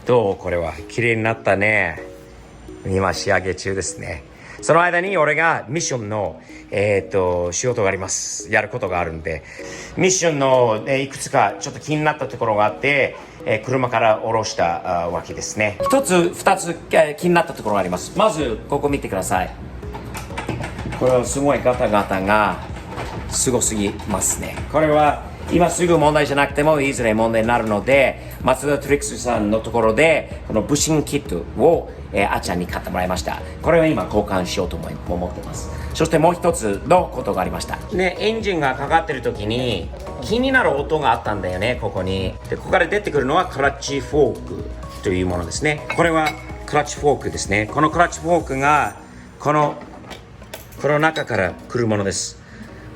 どうこれは綺麗になったね。今仕上げ中ですね。その間に俺がミッションの、仕事があります。やることがあるんで、ミッションの、いくつかちょっと気になったところがあって、車から降ろしたわけですね。一つ二つ、気になったところがあります。まずここ見てください。これはすごいガタガタがすごすぎますね。これは今すぐ問題じゃなくてもいずれ問題になるので、松田トリックスさんのところでこのブッシングキットを、あちゃんに買ってもらいました。これは今交換しようと思ってます。そしてもう一つのことがありました。ね、エンジンがかかってる時に気になる音があったんだよね、ここに。で、ここから出てくるのはクラッチフォークというものですね。これはクラッチフォークですね。このクラッチフォークがこの中から来るものです。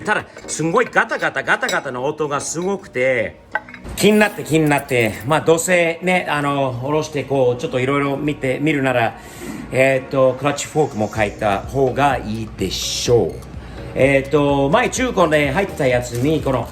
ただすんごいガタガタの音がすごくて気になってまあどうせね下ろしてこうちょっといろいろ見るならクラッチフォークも変えた方がいいでしょう。前中古で入ってたやつにこの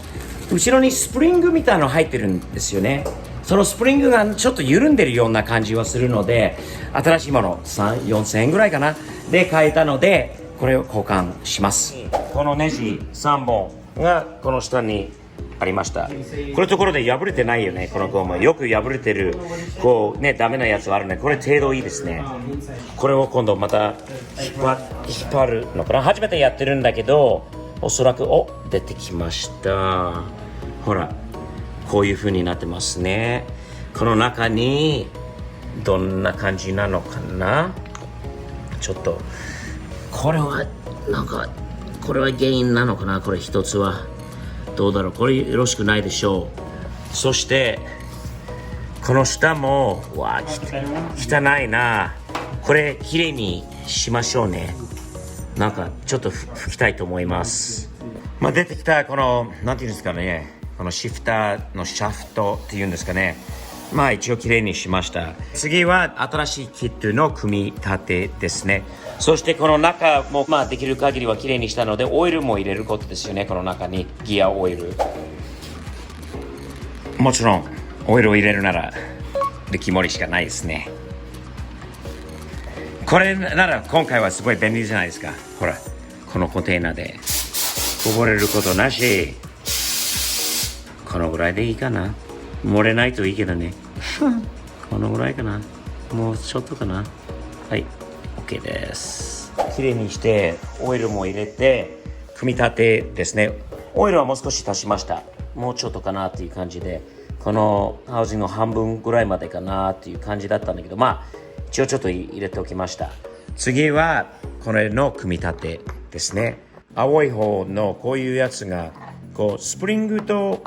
後ろにスプリングみたいなの入ってるんですよね。そのスプリングがちょっと緩んでるような感じはするので、新しいもの4000円ぐらいかなで買えたのでこれを交換します。このネジ3本がこの下にありました。これところで破れてないよね。このゴムよく破れてるこうねダメなやつはあるね。これ程度いいですね。これを今度また引っ張るのかな。初めてやってるんだけどおそらく出てきました。ほらこういう風になってますね。この中にどんな感じなのかな。ちょっとこれは原因なのかな。これ一つはどうだろう。これよろしくないでしょう。そしてこの下も汚いな。これきれいにしましょうね。ちょっと拭きたいと思います。出てきたこのなんていうんですかね、このシフターのシャフトっていうんですかね。一応きれいにしました。次は新しいキットの組み立てですね。そしてこの中もできる限りはきれいにしたのでオイルも入れることですよね。この中にギアオイル、もちろんオイルを入れるならでキモリしかないですね。これなら今回はすごい便利じゃないですか。ほらこのコンテーナでこぼれることなし。このぐらいでいいかな。漏れないといいけどねこのぐらいかな。もうちょっとかな。はい OK です。きれいにしてオイルも入れて組み立てですね。オイルはもう少し足しました。もうちょっとかなっていう感じで、このハウジングの半分ぐらいまでかなっていう感じだったんだけど、一応ちょっと入れておきました。次はこれの組み立てですね。青い方のこういうやつがこうスプリングと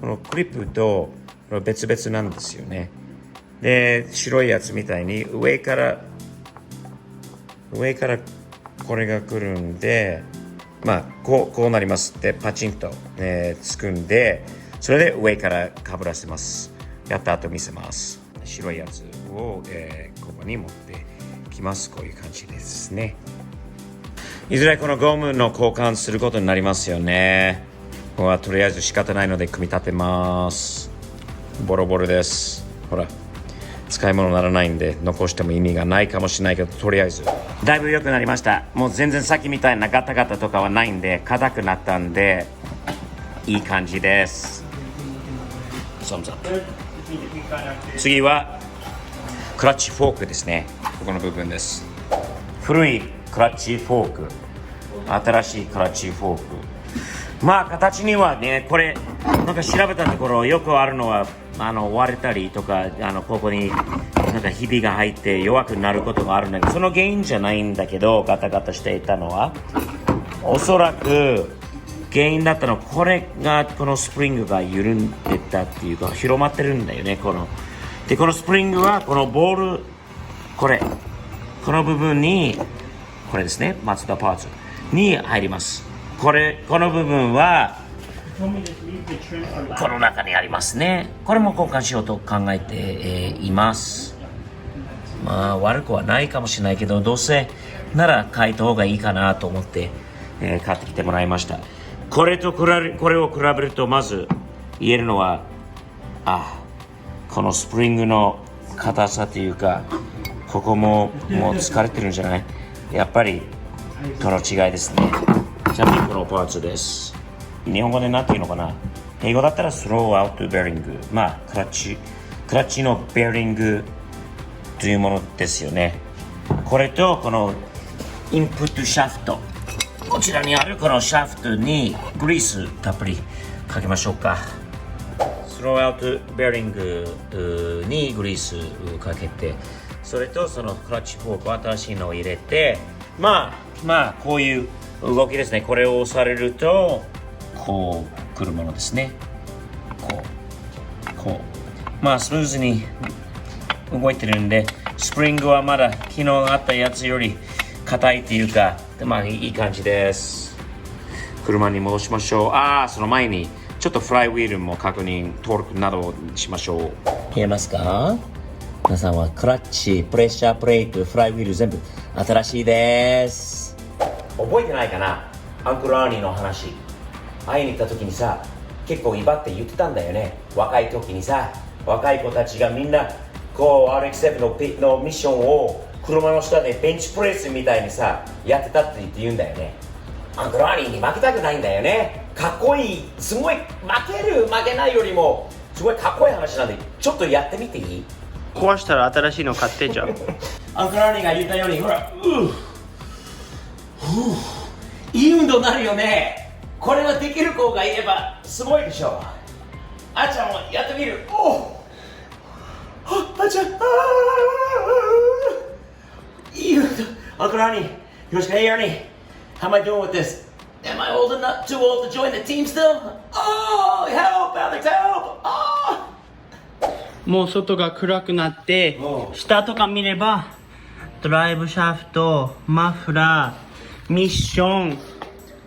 このクリップと別々なんですよね。で白いやつみたいに上からこれが来るんでこうなります。でパチンと、つくんで、それで上からかぶらせます。やった後見せます。白いやつを、ここに持ってきます。こういう感じですね。いずれこのゴムの交換することになりますよね。ここはとりあえず仕方ないので組み立てます。ボロボロです。ほら使い物にならないんで残しても意味がないかもしれないけど、とりあえずだいぶ良くなりました。もう全然さっきみたいなガタガタとかはないんで、硬くなったんでいい感じです。次はクラッチフォークですね。ここの部分です。古いクラッチフォーク、新しいクラッチフォーク。形にはね、これ調べたところよくあるのは割れたりとかここにひびが入って弱くなることがあるんだけど、その原因じゃないんだけど、ガタガタしていたのはおそらく原因だったのはこのスプリングが緩んでたっていうか広まってるんだよね。このスプリングはこのボールこの部分にこれですね、マツダパーツに入ります。この部分はこの中にありますね。これも交換しようと考えて、います。悪くはないかもしれないけど、どうせなら変えた方がいいかなと思って、買ってきてもらいました。これを比べるとまず言えるのはこのスプリングの硬さというか、ここももう疲れてるんじゃない？やっぱりこの違いですね。ちなみにこのパーツです。日本語で何て言うのかな？英語だったらスローアウトベアリング。まあクラッチのベアリングというものですよね。これとこのインプットシャフト、こちらにあるこのシャフトにグリースたっぷりかけましょうか。スローアウトベアリングにグリースかけて、それとそのクラッチフォーク新しいのを入れて、まあこういう動きですね。これを押されるとこう来るものですね。こうまあスムーズに動いてるんで、スプリングはまだ昨日あったやつより硬いっていうか、まあいい感じです。車に戻しましょう。その前にちょっとフライウィールも確認、トルクなどしましょう。見えますか？皆さんはクラッチ、プレッシャープレート、フライウィール全部新しいです。覚えてないかな？アンクルアーニーの話。会いに行った時にさ、結構威張って言ってたんだよね。若い時にさ、若い子たちがみんなこう RX7 のミッションを車の下でベンチプレスみたいにさやってたって言うんだよね。アンクルアーニーに負けたくないんだよね。かっこいい、すごい負けないよりもすごいかっこいい話なんで、ちょっとやってみていい？壊したら新しいの買ってじゃん。アンクルアーニーが言ったように、ほら、いい運動になるよね。これができる子がいればすごいでしょ。あちゃんもやってみる。あちゃん、いい運動。アンクルアーニー、よろしく。Hey Ernie, how am I doing with this? Am I too old to join the team still? Oh, help, Alex, help! Oh! もう外が暗くなって、下とか見ればドライブシャフト、マフラー、ミッション、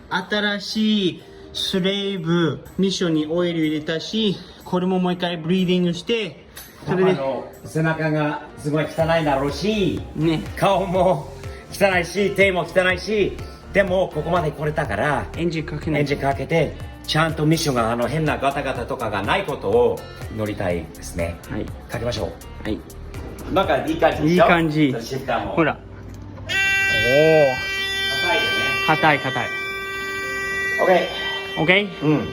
新しいスレイブ、ミッションにオイル入れたし、これももう一回ブリーディングして、それで背中がすごい汚いだろうし、ね、顔も汚いし、手も汚いし、でもここまで来れたからエンジンかけてちゃんとミッションが変なガタガタとかがないことを乗りたいですね。はい、かけましょう。はい、なんかいい感じでしょ？いい感じ。ほら、硬いよね。硬い。OK？ うん。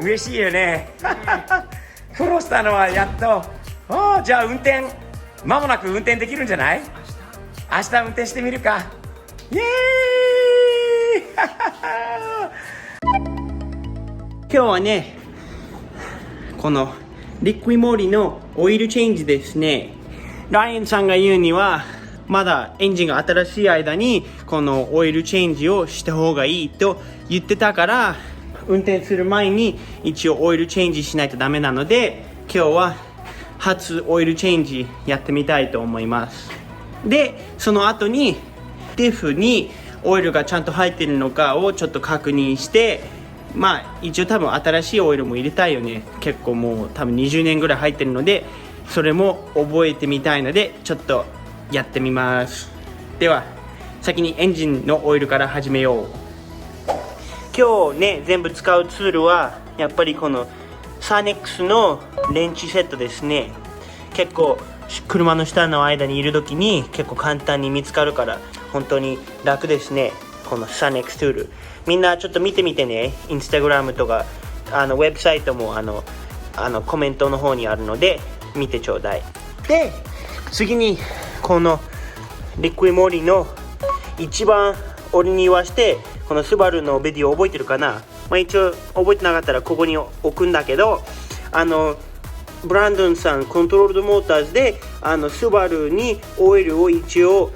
嬉しいよね。苦労したのはやっと。じゃあ間もなく運転できるんじゃない？明日運転してみるか。イエーイ今日はね、このリックイモーリのオイルチェンジですね。ライアンさんが言うには、まだエンジンが新しい間にこのオイルチェンジをした方がいいと言ってたから、運転する前に一応オイルチェンジしないとダメなので、今日は初オイルチェンジやってみたいと思います。で、その後にデフにオイルがちゃんと入ってるのかをちょっと確認して、まあ一応多分新しいオイルも入れたいよね。結構もう多分20年ぐらい入ってるので、それも覚えてみたいのでちょっとやってみます。では先にエンジンのオイルから始めよう。今日ね、全部使うツールはやっぱりこのサネックスのレンチセットですね。結構車の下の間にいる時に結構簡単に見つかるから本当に楽ですね、このサネックスツール。みんなちょっと見てみてね。インスタグラムとかウェブサイトもコメントの方にあるので見てちょうだい。で、次にこのリクイモリの一番俺に言わして、このスバルのビデオ覚えてるかな。まあ、一応覚えてなかったらここに置くんだけど、ブランドンさんコントロールドモーターズでスバルにオイルを一応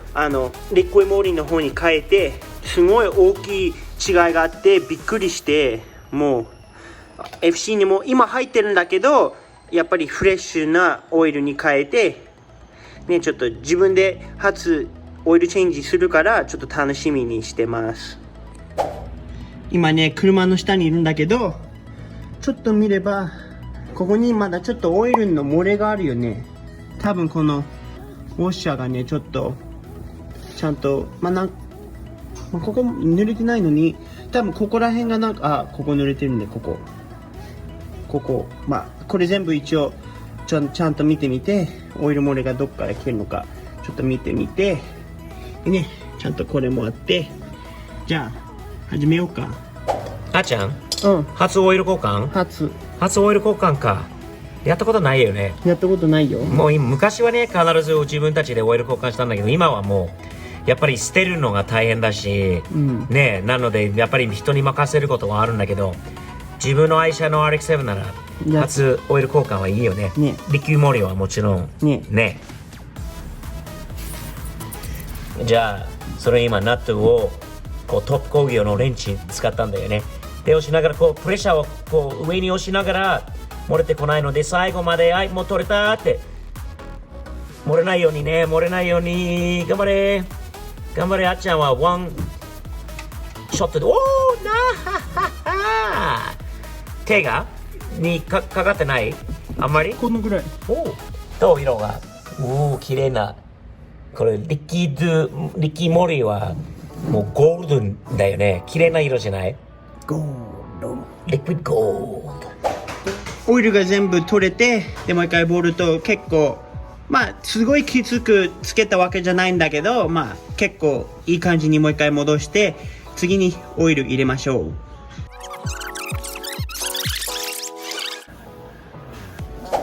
リクイモリの方に変えて、すごい大きい違いがあってびっくりして、もう FC にも今入ってるんだけど、やっぱりフレッシュなオイルに変えてね、ちょっと自分で初オイルチェンジするからちょっと楽しみにしてます。今ね、車の下にいるんだけど、ちょっと見ればここにまだちょっとオイルの漏れがあるよね。多分このウォッシャーがね、ちょっとちゃんとここ濡れてないのに、多分ここら辺がここ濡れてるんで、こここれ全部一応ちゃんと見てみて、オイル漏れがどっから来てるのかちょっと見てみてね、ちゃんとこれもあって、じゃあ始めようか。あーちゃん、初オイル交換？初オイル交換か。やったことないよね。やったことないよ。もう昔はね、必ず自分たちでオイル交換したんだけど、今はもうやっぱり捨てるのが大変だし、ね、なのでやっぱり人に任せることはあるんだけど、自分の愛車の RX7 なら初オイル交換はいいよね。リキューモリはもちろんね。じゃあそれ今ナットをトップ工業のレンチ使ったんだよね。で、押しながらプレッシャーを上に押しながら漏れてこないので、最後までもう取れたって漏れないようにね、頑張れあっちゃんはワンショットで、おー手がにかかってない？あんまり？このぐらい。どう色が綺麗な。これリキモリはもうゴールドンだよね。綺麗な色じゃない？ゴールド。リクイッドゴールド。オイルが全部取れて、でもう一回ボルト結構すごいきつくつけたわけじゃないんだけど、結構いい感じにもう一回戻して、次にオイル入れましょう。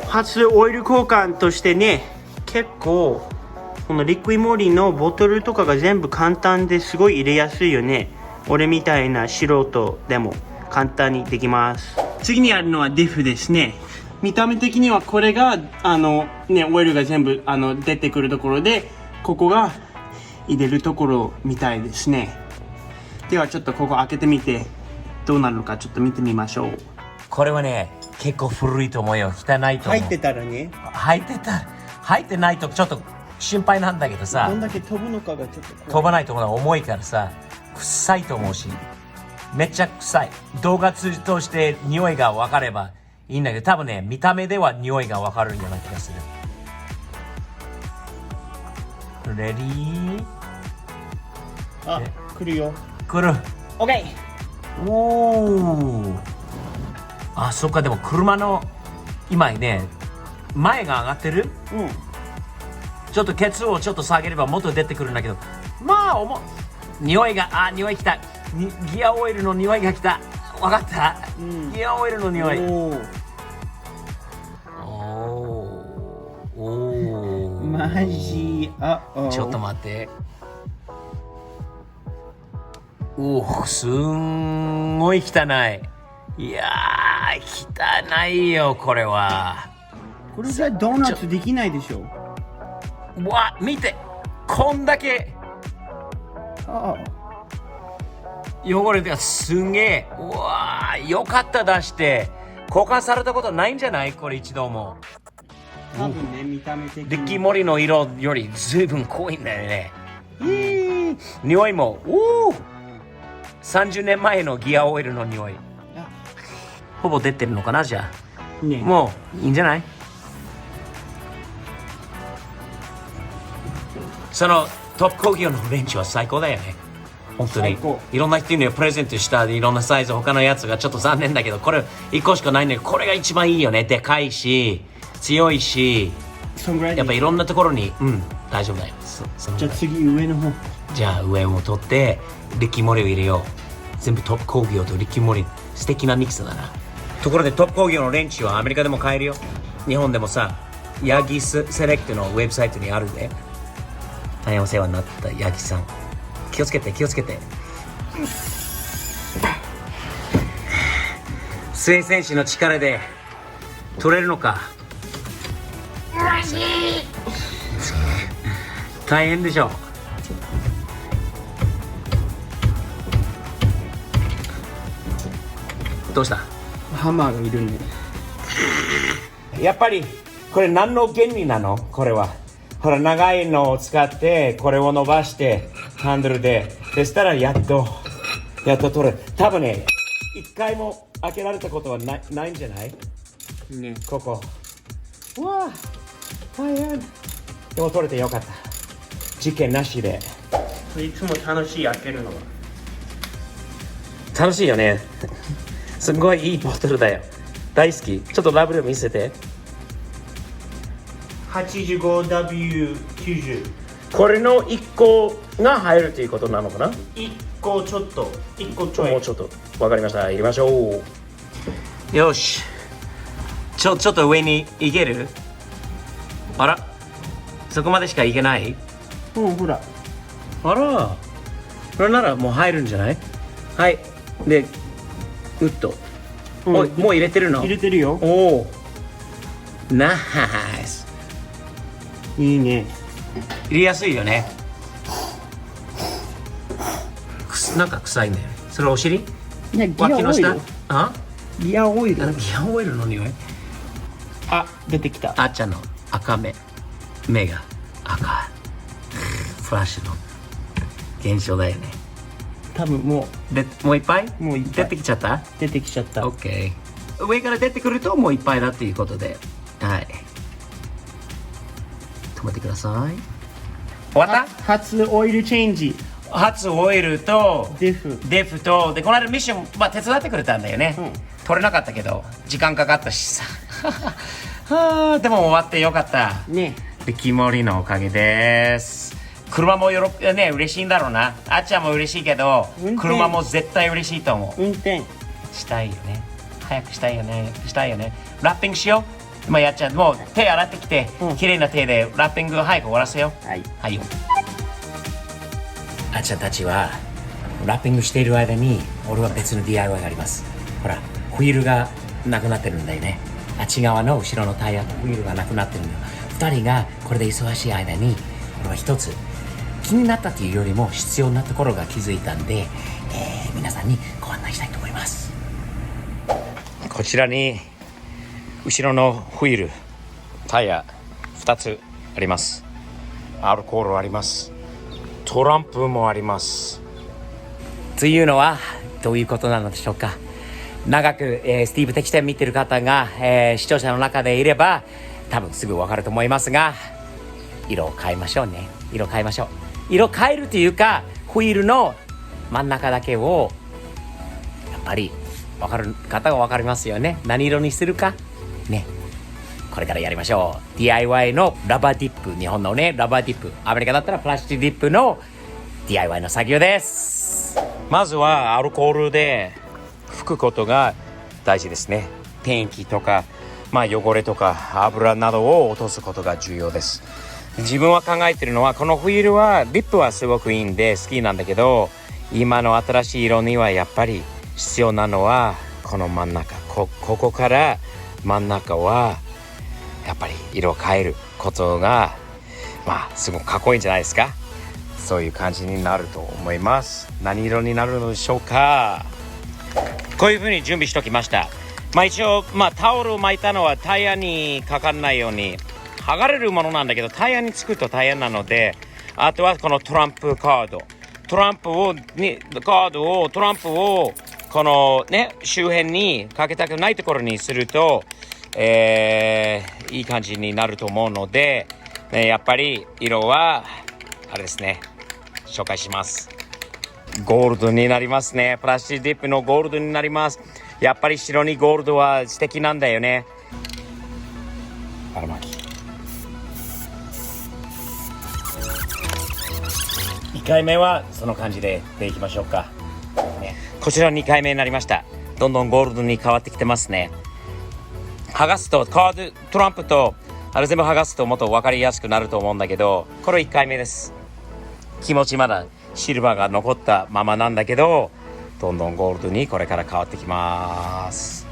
初オイル交換としてね、結構このリクイモリのボトルとかが全部簡単ですごい入れやすいよね。俺みたいな素人でも簡単にできます。次にあるのはデフですね。見た目的にはこれがオイルが全部出てくるところで、ここが入れるところみたいですね。ではちょっとここ開けてみてどうなるのかちょっと見てみましょう。これはね、結構古いと思うよ。汚いと思う。入ってたらね。入ってないとちょっと心配なんだけどさ。どんだけ飛ぶのかがちょっと飛ばないと思うのは重いからさ、臭いと思うし、めっちゃ臭い。動画通して匂いが分かればいいんだけど、多分ね、見た目では匂いが分かるような気がする。レディー？来るよ。来る。オッケー。おー。そっか。でも車の今ね、前が上がってる？ちょっとケツをちょっと下げればもっと出てくるんだけど、匂いが匂いきた。ギアオイルの匂いがきた。わかった、ギアオイルの匂い。マジ。ちょっと待って。すんごい汚い。いやー、汚いよこれは。これじゃドーナツできないでしょ。見て、こんだけ。汚れてすんげえ。うわー、よかった出して。交換されたことないんじゃない？これ一度も。多分ね、見た目的に。リッキー・モリの色よりずいぶん濃いんだよね。匂いも、30年前のギアオイルの匂い。ほぼ出てるのかな、じゃあ。ね、もういいんじゃない？そのトップ工業のレンチは最高だよね。本当にいろんな人にプレゼントしたいろんなサイズ、他のやつがちょっと残念だけど、これ1個しかないんだけど、これが一番いいよね。でかいし強いし、やっぱいろんなところに大丈夫だよ。じゃあ次上の方。じゃあ上を取ってリッキーモリを入れよう。全部トップ工業とリッキーモリ、素敵なミックスだな。ところでトップ工業のレンチはアメリカでも買えるよ。日本でもさ、ヤギセレクトのウェブサイトにあるで。大変お世話になったヤギさん、気をつけて気をつけて。スエ選手の力で取れるのか。大変でしょ。どうした？ハンマーがいるね。やっぱりこれ何の原理なの？これはほら、長いのを使ってこれを伸ばしてハンドルで、そしたらやっと取れる。多分ね、一回も開けられたことはないんじゃないね。ここ。うわあ、大変。でも取れてよかった。事件なしで。いつも楽しい開けるのは。楽しいよね。すごいいいボトルだよ。大好き。ちょっとラブル見せて。85W90。これの1個が入るということなのかな？ 1個ちょっと、1個ちょい。もうちょっと。わかりました。入れましょう。よし。ちょっと上に行ける？あら、そこまでしか行けない？ほら。あら、それならもう入るんじゃない？はい。で、おい、もう入れてるの？入れてるよ。おお。ナイス。いいね。入れやすいよね。なんか臭いんだよね。それお尻？脇の下？あ？ギアオイル。ギアオイルの匂い？あ、出てきた。あっちゃんの赤目が赤い。フラッシュの現象だよね。多分もういっぱい？もういっぱい出てきちゃった？出てきちゃった。オッケー。上から出てくるともういっぱいだっていうことで、はい。止めてください。終わった？初オイルチェンジ。初オイルとデフと、でこの間ミッション、手伝ってくれたんだよね。取れなかったけど時間かかったしさ。でも終わってよかったね。リッキー・モリのおかげです。車もね、嬉しいんだろうな。あっちゃんも嬉しいけど、車も絶対嬉しいと思う。運転したいよね。早くしたいよね。ラッピングしよう。今やっちゃう。もう手洗ってきて、綺麗な手でラッピング早く終わらせよう。はいよ。あっちゃんたちはラッピングしている間に俺は別の DIY があります。ほら、ホイールがなくなってるんだよね。あっち側の後ろのタイヤとホイールがなくなってるんだよ。2人がこれで忙しい間に俺は一つ気になったというよりも必要なところが気づいたんで、皆さんにご案内したいと思います。こちらに後ろのホイール、タイヤ2つあります。アルコールあります。トランプもあります。というのはどういうことなのでしょうか。長く、スティーブ的点見てる方が、視聴者の中でいれば多分すぐ分かると思いますが、色を変えましょうね。色変えるというか、ホイールの真ん中だけをやっぱり分かる方が分かりますよね。何色にするかね。これからやりましょう。 DIY のラバーディップ、日本のねラバーディップ、アメリカだったらプラスチックディップの DIY の作業です。まずはアルコールで拭くことが大事ですね。ペンキとか、汚れとか油などを落とすことが重要です。自分は考えてるのは、このホイールはディップはすごくいいんで好きなんだけど、今の新しい色にはやっぱり必要なのはこの真ん中、ここから真ん中はやっぱり色を変えることがすごくかっこいいんじゃないですか。そういう感じになると思います。何色になるのでしょうか。こういう風に準備しておきました。一応、タオルを巻いたのはタイヤにかからないように剥がれるものなんだけど、タイヤにつくと大変なので、あとはこのトランプカード、トランプをこのね周辺にかけたくないところにすると、いい感じになると思うので、やっぱり色はあれですね、紹介します。ゴールドになりますね。プラスチックディップのゴールドになります。やっぱり白にゴールドは素敵なんだよね。2回目はその感じでいきましょうか、こちら2回目になりました。どんどんゴールドに変わってきてますね。剥がすとトランプとあれ全部剥がすともっと分かりやすくなると思うんだけど、これ1回目です。気持ちまだシルバーが残ったままなんだけど、どんどんゴールドにこれから変わってきます。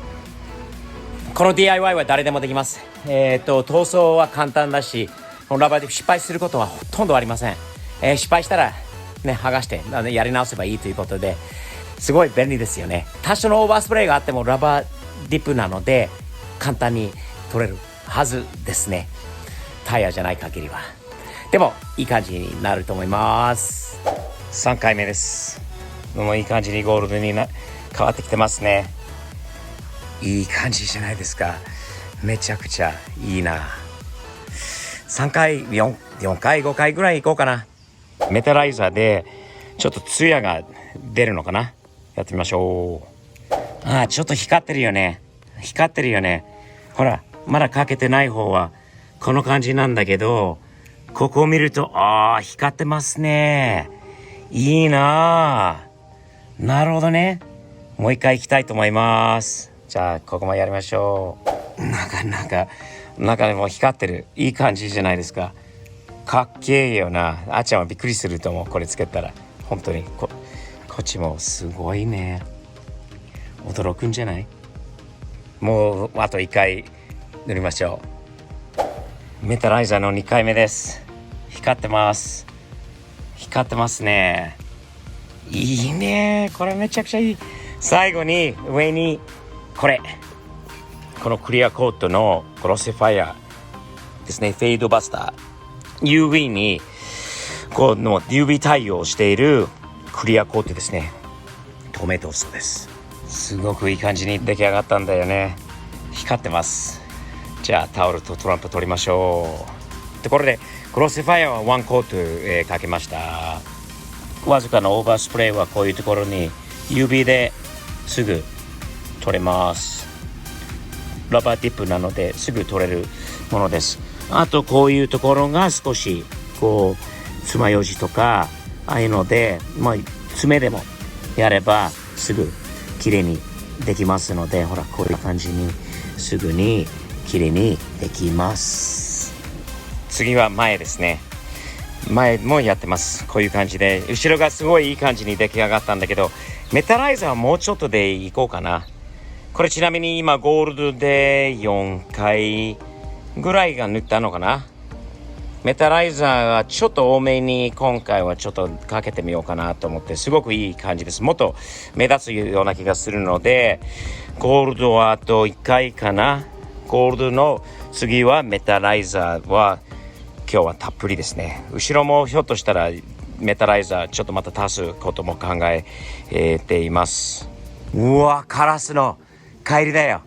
この DIY は誰でもできます。塗装は簡単だし、このラバーで失敗することはほとんどありません。失敗したらね剥がしてやり直せばいいということで、すごい便利ですよね。多少のオーバースプレーがあってもラバーディップなので簡単に取れるはずですね。タイヤじゃない限りは。でもいい感じになると思います。3回目です。もういい感じにゴールドに変わってきてますね。いい感じじゃないですか。めちゃくちゃいいな。3回4回5回ぐらい行こうかな。メタライザーでちょっとツヤが出るのかな。やってみましょう。ちょっと光ってるよね。ほらまだかけてない方はこの感じなんだけど、ここを見ると光ってますね。いいな。なるほどね。もう一回行きたいと思います。じゃあここまでやりましょう。中でも光ってる。いい感じじゃないですか。かっけえよな。あっちゃんはびっくりすると思う。これつけたら本当にこっちもすごいね。驚くんじゃない？もうあと1回塗りましょう。メタライザーの2回目です。光ってますね。いいね。これめちゃくちゃいい。最後に上にこのクリアコートのクロスファイアですね。フェードバスター UV にこの UV 対応しているクリアコートですね。透明トーストです。すごくいい感じに出来上がったんだよね。光ってます。じゃあタオルとトランプ取りましょう。ところでクロスファイアは1コート、かけました。わずかなオーバースプレーはこういうところに UV ですぐ取れます。ラバーディップなのですぐ取れるものです。あとこういうところが少しこう爪楊枝とかああいうので、爪でもやればすぐきれいにできますので、ほらこういう感じにすぐにきれいにできます。次は前ですね。前もやってます。こういう感じで後ろがすごいいい感じに出来上がったんだけど、メタライザーはもうちょっとでいこうかな。これちなみに今ゴールドで4回ぐらいが塗ったのかな。メタライザーはちょっと多めに今回はちょっとかけてみようかなと思って、すごくいい感じです。もっと目立つような気がするので、ゴールドはあと1回かな。ゴールドの次はメタライザーは今日はたっぷりですね。後ろもひょっとしたらメタライザーちょっとまた足すことも考えています。うわ、カラスの帰りだよ。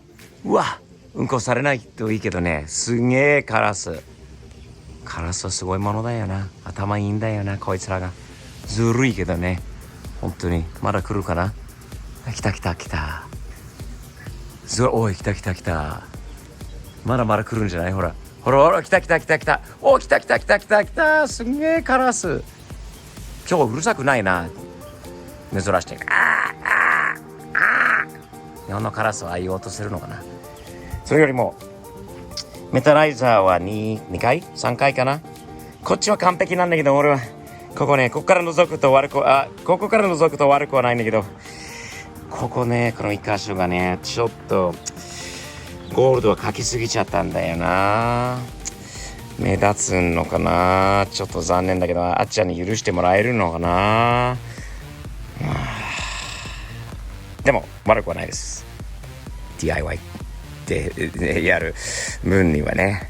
うわ、うんこされないといいけどね。すげえカラスはすごいものだよな。頭いいんだよな、こいつらが。ずるいけどね、本当に。まだ来るかな。来た。おい、来た。まだ来るんじゃない。ほら来た。お、来た。すんげえカラス。今日うるさくないな。珍しい。日本のカラスはああいう音するのかな。それよりもメタライザーは2回3回かな。こっちは完璧なんだけど、俺はここから覗くと悪くはないんだけど、ここね、この1箇所がね、ちょっとゴールドはかきすぎちゃったんだよな。目立つのかな。ちょっと残念だけど、あっちゃんに許してもらえるのかな。でも悪くはないです。 DIY ってやる分にはね。